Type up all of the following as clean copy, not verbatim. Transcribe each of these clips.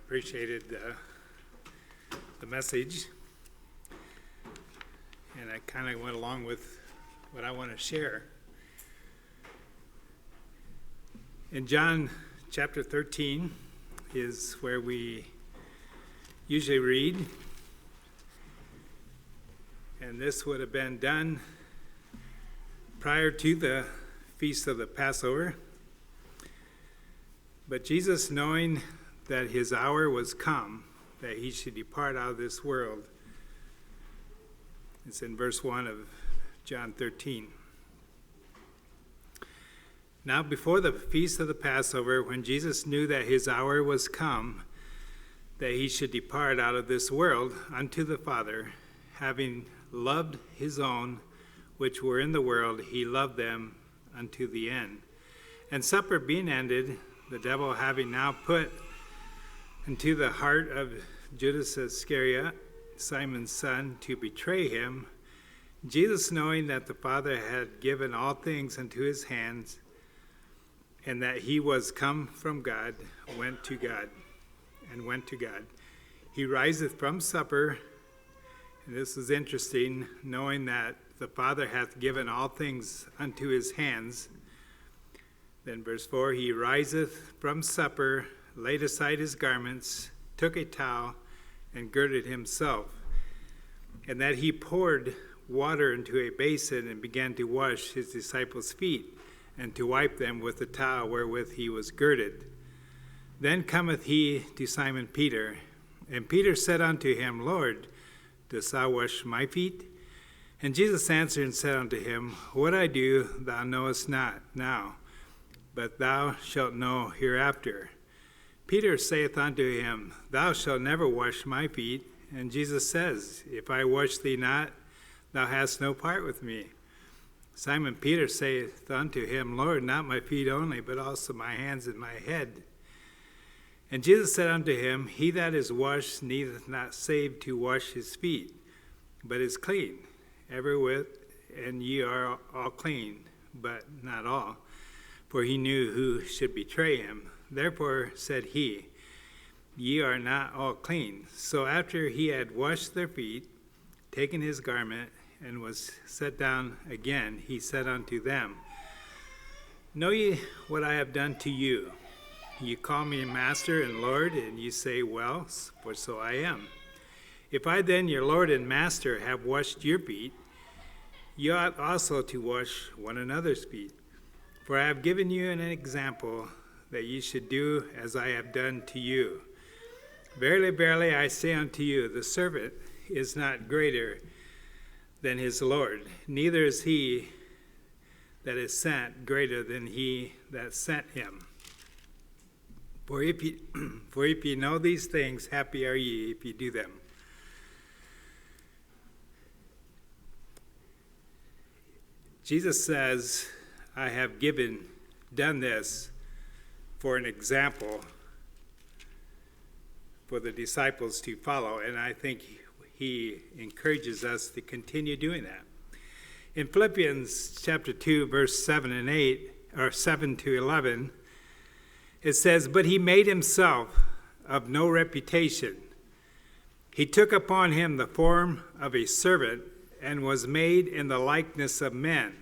appreciated the message, and I kind of went along with what I want to share. In John chapter 13 is where we usually read, and this would have been done prior to the feast of the Passover. But Jesus, knowing that his hour was come, that he should depart out of this world, it's in verse 1 of John 13. Now before the feast of the Passover, when Jesus knew that his hour was come, that he should depart out of this world unto the Father, having loved his own which were in the world, he loved them unto the end. And supper being ended, the devil having now put into the heart of Judas Iscariot, Simon's son, to betray him, Jesus, knowing that the Father had given all things into his hands, and that he was come from God, went to God. He riseth from supper, and this is interesting, knowing that the Father hath given all things unto his hands. Then verse 4, he riseth from supper, laid aside his garments, took a towel, and girded himself. And that he poured water into a basin and began to wash his disciples' feet, and to wipe them with the towel wherewith he was girded. Then cometh he to Simon Peter, and Peter said unto him, Lord, dost thou wash my feet? And Jesus answered and said unto him, What I do thou knowest not now, but thou shalt know hereafter. Peter saith unto him, Thou shalt never wash my feet. And Jesus says, If I wash thee not, thou hast no part with me. Simon Peter saith unto him, Lord, not my feet only, but also my hands and my head. And Jesus said unto him, He that is washed needeth not save to wash his feet, but is clean everywith, and ye are all clean, but not all. For he knew who should betray him. Therefore said he, Ye are not all clean. So after he had washed their feet, taken his garment, and was set down again, he said unto them, Know ye what I have done to you? Ye call me Master and Lord, and ye say, Well, for so I am. If I then, your Lord and Master, have washed your feet, ye ought also to wash one another's feet. For I have given you an example, that ye should do as I have done to you. Verily, verily, I say unto you, the servant is not greater than his Lord, neither is he that is sent greater than he that sent him. For if ye know these things, happy are ye if ye do them. Jesus says, I have done this for an example for the disciples to follow, and I think he encourages us to continue doing that. In Philippians chapter 2, verse 7 and 8, or 7 to 11, it says, But he made himself of no reputation. He took upon him the form of a servant, and was made in the likeness of men.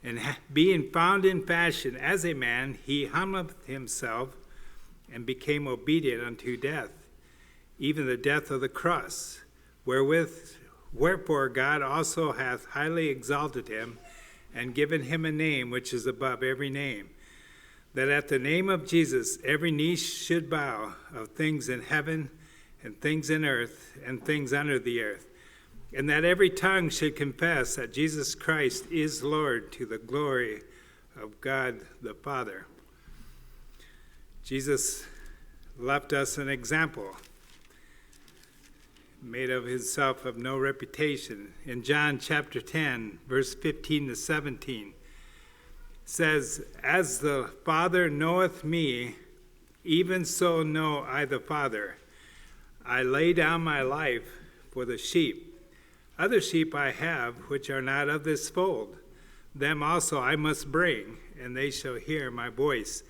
And being found in fashion as a man, he humbled himself and became obedient unto death, even the death of the cross, wherefore God also hath highly exalted him, and given him a name which is above every name, that at the name of Jesus every knee should bow, of things in heaven, and things in earth, and things under the earth, and that every tongue should confess that Jesus Christ is Lord, to the glory of God the Father. Jesus left us an example, made of himself of no reputation. In John chapter 10, verse 15 to 17, says, As the Father knoweth me, even so know I the Father. I lay down my life for the sheep. Other sheep I have, which are not of this fold. Them also I must bring, and they shall hear my voice.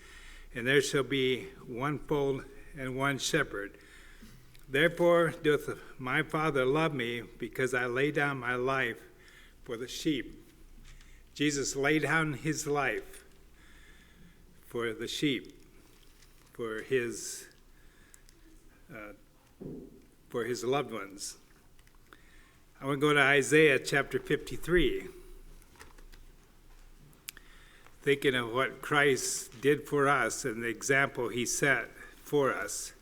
And there shall be one fold and one shepherd. Therefore doth my Father love me, because I lay down my life for the sheep. Jesus laid down his life for the sheep, for his loved ones. I want to go to Isaiah chapter 53. Thinking of what Christ did for us and the example he set for us.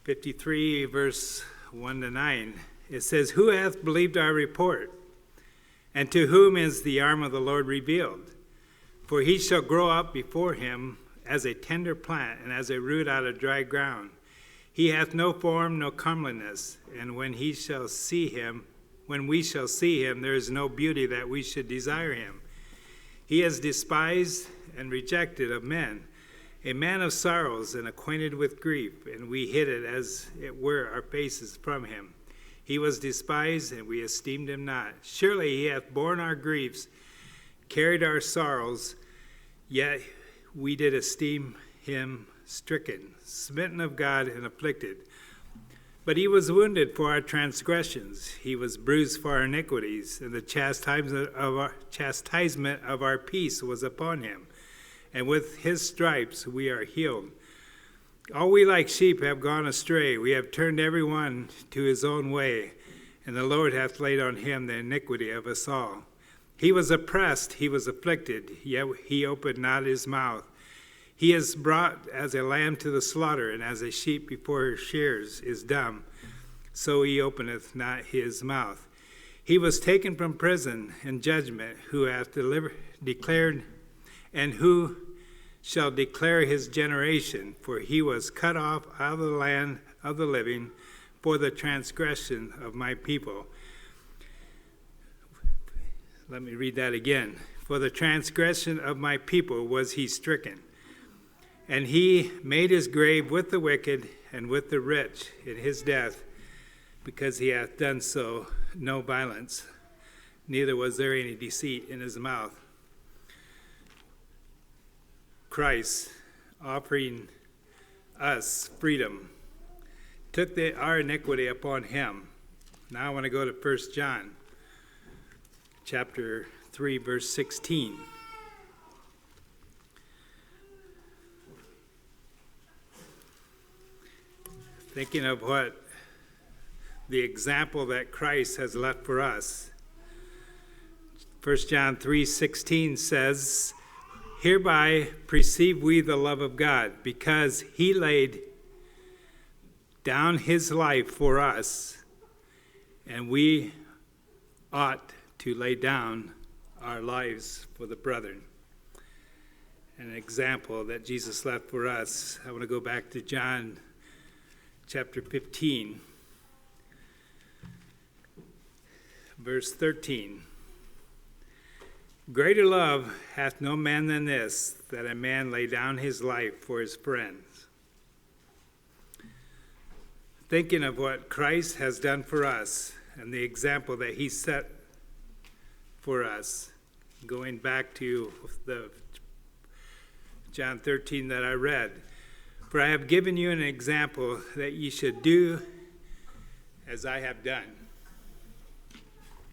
53 verse 1 to 9. It says, "Who hath believed our report? And to whom is the arm of the Lord revealed? For he shall grow up before him as a tender plant, and as a root out of dry ground. He hath no form, no comeliness, and when we shall see him, there is no beauty that we should desire him. He is despised and rejected of men, a man of sorrows and acquainted with grief, and we hid it as it were our faces from him. He was despised, and we esteemed him not. Surely he hath borne our griefs, carried our sorrows, yet we did esteem him stricken, smitten of God, and afflicted. But he was wounded for our transgressions, he was bruised for our iniquities, and the chastisement of our peace was upon him. And with his stripes we are healed. All we like sheep have gone astray. We have turned every one to his own way, and the Lord hath laid on him the iniquity of us all. He was oppressed, he was afflicted, yet he opened not his mouth. He is brought as a lamb to the slaughter, and as a sheep before her shears is dumb, so he openeth not his mouth. He was taken from prison and judgment, who hath declared, and who shall declare his generation? For he was cut off out of the land of the living for the transgression of my people. Let me read that again. For the transgression of my people was he stricken. And he made his grave with the wicked and with the rich in his death, because he hath done so no violence, neither was there any deceit in his mouth. Christ, offering us freedom, took our iniquity upon him. Now I want to go to 1 John chapter 3, verse 16. Thinking of what the example that Christ has left for us. 1 John 3:16 says, "Hereby perceive we the love of God, because he laid down his life for us, and we ought to lay down our lives for the brethren." An example that Jesus left for us. I want to go back to John chapter 15, verse 13. "Greater love hath no man than this, that a man lay down his life for his friends." Thinking of what Christ has done for us and the example that he set for us, going back to the John 13 that I read. "For I have given you an example that ye should do as I have done."